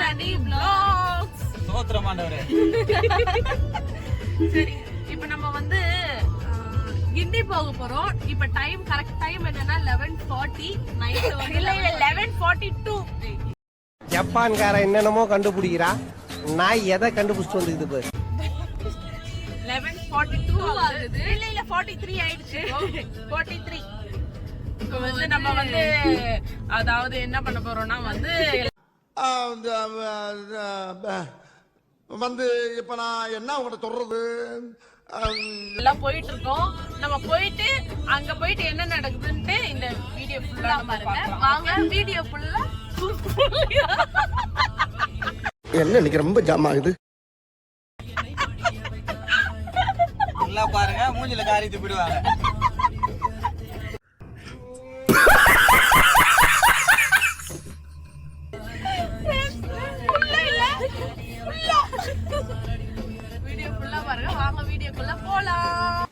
சனி vlogs. சோத்ரமாண்டவரே. சரி, இப்போ நம்ம வந்து கிண்டி போக போறோம். இப்போ டைம் கரெக்ட் டைம் என்னன்னா 11:40 நைட் வந்து இல்ல 11:42. ஜப்பான்கார என்னென்னமோ கண்டுபிடிக்கிறா, நான் எதை கண்டுபிடிச்சிட்டு வந்துக்குது பாரு. 11:42 ஆகுது. இல்ல 43 ஆயிடுச்சு. 43. இப்போ வந்து நம்ம வந்து அதாவது என்ன பண்ண போறோம்னா வந்து இப்ப நான் என்ன உங்கள்கிட்ட சொல்றது, எல்லாம் போயிட்டு இருக்கோம். நம்ம போயிட்டு அங்க போயிட்டு என்ன நடக்குதுன்னு இந்த வீடியோ ஃபுல்லா பாருங்க. வாங்க வீடியோ ஃபுல்லா. என்ன இன்னைக்கு ரொம்ப ஜாம் ஆகுது. எல்லாம் பாருங்க, மூஞ்சில காரி துப்பிடுவாங்க. வீடியோ ஃபுல்லா பாருங்க. வாங்க வீடியோக்குள்ள போலாம்.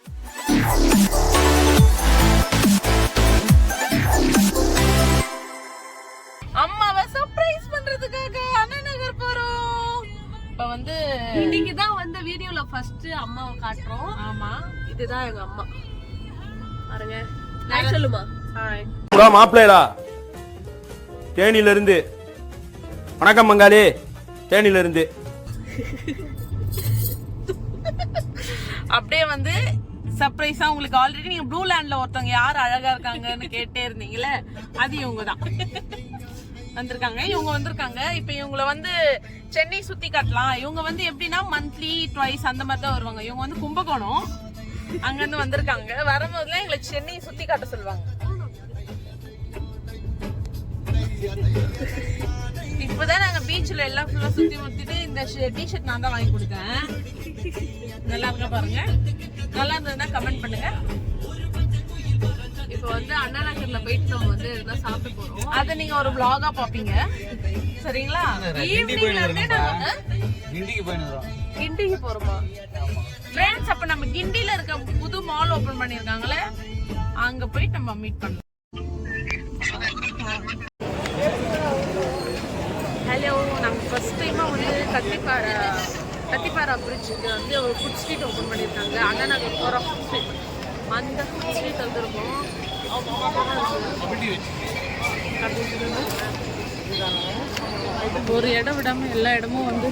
அம்மாவை சர்ப்ரைஸ் பண்றதுக்காக அண்ணா நகர் போறோம். இப்ப வந்து இன்னைக்கு தான் வந்து வீடியோல ஃபர்ஸ்ட் அம்மாவை காட்டுறோம். ஆமா, இதுதான் எங்க அம்மா பாருங்க. நான் சொல்லுமா ஹாய் மாப்பிள்ளைடா தேனில இருந்து. வணக்கம் மங்காளி, தேனில இருந்து. அப்படியே வந்து சர்ப்ரைஸா உங்களுக்கு ஆல்ரெடி நீங்க ப்ளூ லேண்ட்ல ஒருத்தவங்க யார் அழகா இருக்காங்கன்னு கேட்டே இருந்தீங்கல்ல, அது இவங்க தான் வந்திருக்காங்க. இவங்க வந்திருக்காங்க. இப்ப இவங்கள வந்து சென்னை சுத்தி காட்டலாம். இவங்க வந்து எப்படின்னா மந்த்லி ட்வைஸ் அந்த மாதிரி தான் வருவாங்க. இவங்க வந்து கும்பகோணம் அங்க இருந்து வந்திருக்காங்க. வரும்போதுல எங்களை சென்னை சுத்தி காட்ட சொல்லுவாங்க. இப்பதான் நாங்க பீச்ல எல்லாம் ஃபுல்லா சுத்தி முத்திட்டு இந்த டிஷர்ட் நான் தான் வாங்கி கொடுத்தேன். நல்லா இருக்கா பாருங்க. நல்லா இருந்ததுன்னா கமெண்ட் பண்ணுங்க. இப்போ வந்து அண்ணா நகர்ல போயிட்டு நம்ம வந்து இதெல்லாம் சாப்பிட்டு போறோம். அத நீங்க ஒரு vlog-ஆ பாப்பீங்க. சரிங்களா? ஈவினிங்ல இருந்தே நாங்க கிண்டிக்கு போறோமா? ஃப்ரெண்ட்ஸ், அப்ப நம்ம கிண்டில இருக்க புது மால் ஓபன் பண்ணிருக்காங்களே, அங்க போய் நம்ம மீட் பண்ணலாம். ஹலோ, நாங்க ஃபர்ஸ்ட் டைமா வந்து கத்திப்பாரா பிரிட்ஜுக்கு வந்து ஒரு ஃபுட் ஸ்ட்ரீட் ஓபன் பண்ணிருக்காங்க. அண்ணா நகர் போற ஃபுட் ஸ்ட்ரீட், அந்த ஃபுட் ஸ்ட்ரீட் வந்துருக்கோம். ஒரு இடம் விடாம எல்லா இடமும் வந்து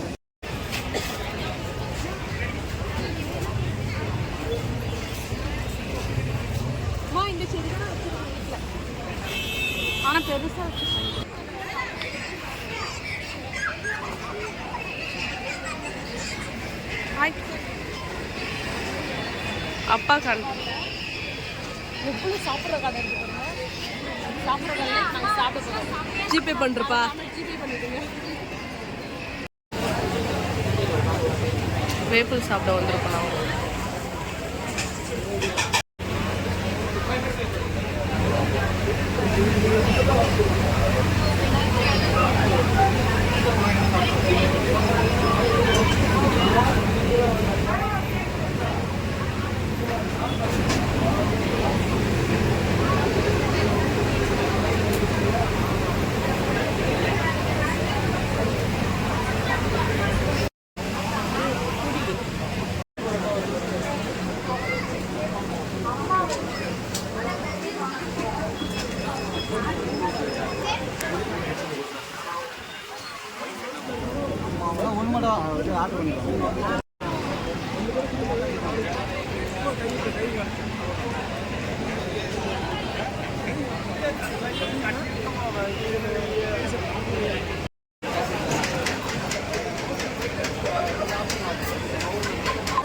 இந்த செடி தான் வச்சிருக்கோம் வீட்டுல. ஆனா பெருசா வச்சிருக்கோம். அப்பா கடை எப்படி சாப்பிட்ற கடை இருக்கு பாருங்க. சாப்பிட்ற கடை நாங்கள் சாப்பிட போகிறோம். ஜிபே பண்ணுறப்பா. ஜிபே பண்ணிடுங்க. வேப்பிள் சாப்பிட வந்திருக்கோம் நாங்கள்.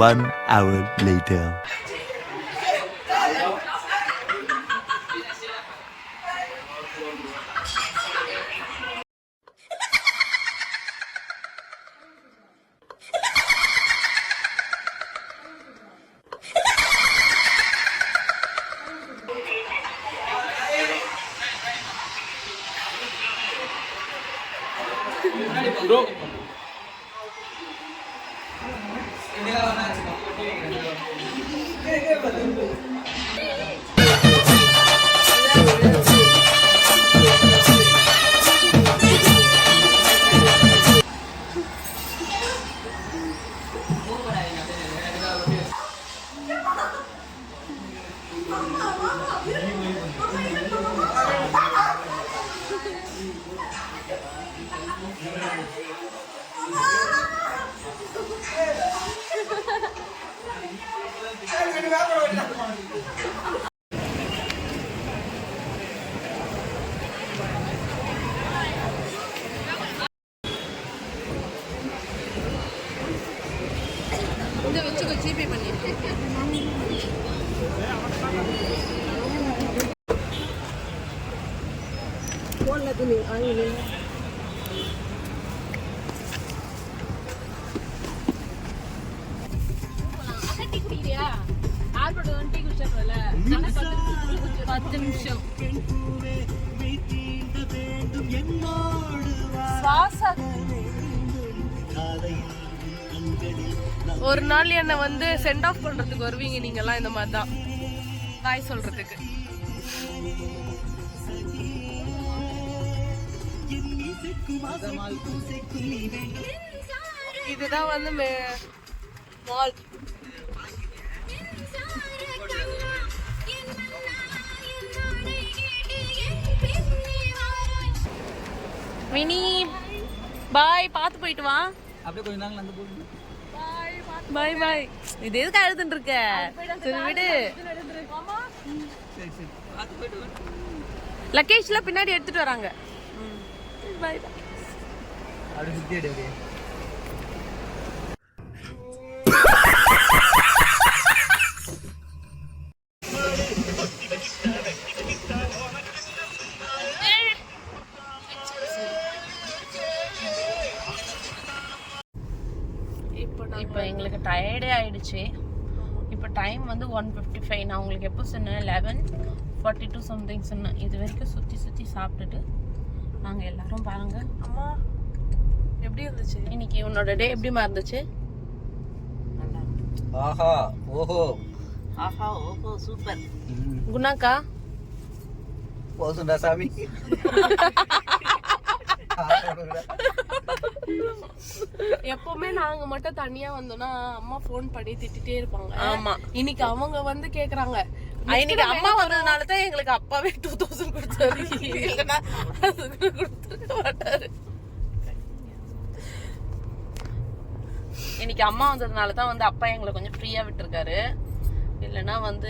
One hour later. Bro. வச்சுக்கோ ஜிபே பண்ணிருக்கேன். டீ குடிக்கிறியா? 10 குடிச்சாங்கல்ல 10 நிமிஷம். ஒரு நாள் என்ன வந்து சென்ட் ஆஃப் பண்றதுக்கு வருவீங்க நீங்க எல்லாம் இந்த மாதிரி தான் பாய் சொல்றதுக்கு. இதுதான் வந்து மால். மினி பாய், பார்த்து போயிட்டு வா. அப்படியே கொஞ்ச நாள் வந்து போடுங்க. பாய் பாய். இது எதுக்கு அழுதுன்னு இருக்க? சரி விடு. சரி பார்த்து போயிட்டு லக்கேஜ்ல பின்னாடி எடுத்துட்டு வராங்க. பாய் பாய். அப்படியே சுத்தி அப்படியே. இப்போ எங்களுக்கு டயர்டே ஆயிடுச்சு. இப்போ டைம் வந்து 1:55. நான் உங்களுக்கு எப்போ சொன்னேன்? 11:42 சம்திங் சொன்னேன். இது வரைக்கும் சுற்றி சுற்றி சாப்பிட்டுட்டு நாங்கள் எல்லாரும் பாருங்க. அம்மா எப்படி இருந்துச்சு இன்னைக்கு? உன்னோட டே எப்படிமா இருந்துச்சு? ஆஹா ஓஹோ ஆஹா ஓஹோ சூப்பர். குணாக்கா போசுண்டா சாமி. எப்பவுமே நாங்க மட்டும் தனியா வந்தோம்னா அம்மா போன் பண்ணி திட்டிட்டே இருப்பாங்க. ஆமா, இன்னைக்கு அவங்க வந்து கேக்குறாங்க. இன்னைக்கு அம்மா வந்ததுனால தான் எங்களுக்கு அப்பாவே 2000 கொடுத்தாரு. இல்லைன்னா கொடுத்துருக்க மாட்டாரு. இன்னைக்கு அம்மா வந்ததுனால தான் வந்து அப்பா எங்களை கொஞ்சம் ஃப்ரீயா விட்டுருக்காரு. இல்லைன்னா வந்து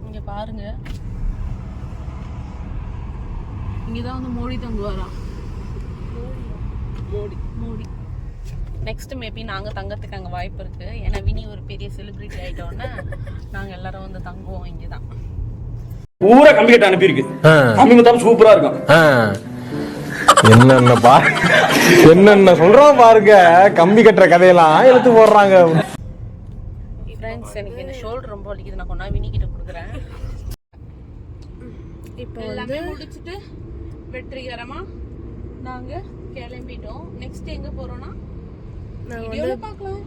இங்க பாருங்க, இங்கதான் வந்து மோடி தங்குவாராம். மோடி நெக்ஸ்ட் மேபி நாங்க தங்கறதுக்கு அங்க வாய்ப்பு இருக்கு. ஏன்னா வினி ஒரு பெரிய செலிபிரிட்டி ஆயிட்டோன்னா நாங்க எல்லாரும் வந்து தங்குவோம் இங்கதான். பூரா கம்பி கட்ட அனுப்பியிருக்கு. கம்பி மொத்தம் சூப்பரா இருக்கும். என்னென்ன சொல்றோம் பாருங்க. கம்பி கட்டுற கதையெல்லாம் எடுத்து போடுறாங்க. ஃப்ரெண்ட்ஸ், எனக்கு இந்த ஷோல்டர் ரொம்ப வலிக்குது. நான் கொண்டா வினி கிட்ட கொடுக்குறேன். இப்போ எல்லாமே முடிச்சுட்டு வெற்றிகரமா நாங்க கிளம்பிட்டோம். நெக்ஸ்ட் எங்க போறோம்னா வீடியோல பார்க்கலாம்.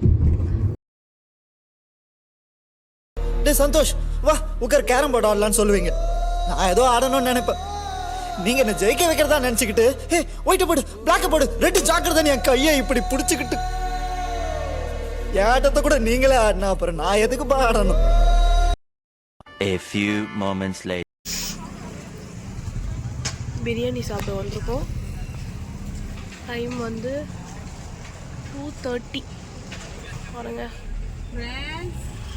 டே சந்தோஷ், வா உட்கார், கேரம் போர்டு ஆடலான்னு சொல்லுவீங்க. நான் ஏதோ ஆடணும்னு நினைப்பேன். நீங்க என்ன ஜெயிக்க வைக்கிறதா நினைச்சுக்கிட்டு ஒயிட்ட போடு, பிளாக்க போடு, ரெட்டு ஜாக்கிரதை என் கையை இப்படி பிடிச்சுக்கிட்டு ஏட்டத்தை கூட நீங்களே ஆடினா அப்புறம் நான் எதுக்குப்பா ஆடணும்? A few moments later. Biryani சாப்பிட வந்திருக்கோம். டைம் வந்து 2:30 பாருங்க.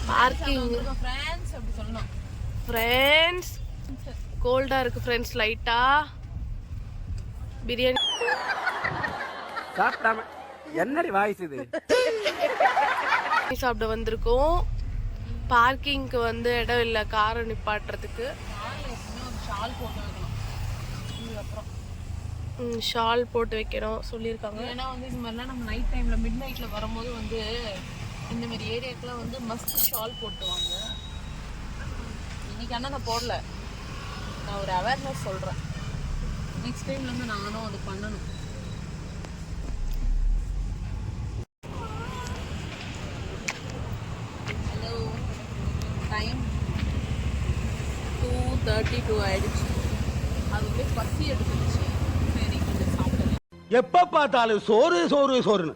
பார்க்கிங் ஃப்ரெண்ட்ஸ் அப்படி சொல்லணும். ஃப்ரெண்ட்ஸ் கோல்டா இருக்கு ஃப்ரெண்ட்ஸ். லைட்டா பிரியாணி சாப்பிடாம என்னடி வாய்ஸ் இது? சாப்பிட வந்திருக்கோம். பார்க்கிங்க்கு வந்து இடம் இல்லை காரை நிப்பாட்டுறதுக்கு. ஷால் போட்டு வைக்கணும். இதுக்கப்புறம் ஷால் போட்டு வைக்கணும் சொல்லியிருக்காங்க. ஏன்னா வந்து இது மாதிரிலாம் நம்ம நைட் டைம்ல மிட் நைட்ல வரும்போது வந்து இந்த மாதிரி ஏரியாக்கெல்லாம் வந்து மஸ்ட் ஷால் போட்டுவாங்க. இன்னைக்கு ஆனால் நான் போடல. நான் ஒரு அவேர்னஸ் சொல்கிறேன். நெக்ஸ்ட் டைம்ல இருந்து நானும் அது பண்ணணும். ஹலோ, டைம் 2:32 ஆயிடுச்சு. அதுவே பசி எடுத்துருச்சு. சரி கொஞ்சம் சாப்பிடுறேன். எப்ப பார்த்தாலும் சோறு சோறு சோறுன்னு.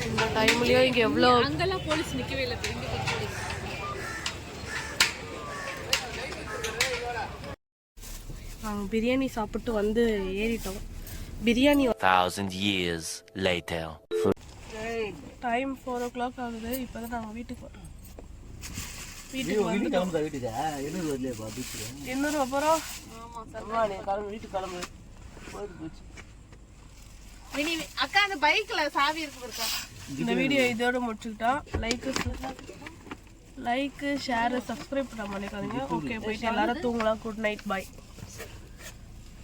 இந்த டைம்லயும் இங்க எவ்வளோ அங்கெல்லாம் போலீஸ் நிக்கவே இல்லை. நாங்கள் பிரியாணி சாப்பிட்டு வந்து ஏறிட்டோம். Biryani 1,000 years later. Time 4 o'clock ஆகுது. இப்போ தான் நாங்கள் வீட்டுக்கு வரோம். வீட்டுக்கு இன்னொரு அப்புறம் வீட்டுக்கு கிளம்பு. அக்கா அந்த பைக்ல சாவி இருக்கு இருக்கா. இந்த வீடியோ இதோட முடிச்சுக்கிட்டா. லைக் ஷேர் சப்ஸ்கிரைப் பண்ண பண்ணிக்காதீங்க. ஓகே, போயிட்டு எல்லாரும் தூங்கலாம். குட் நைட், பாய்.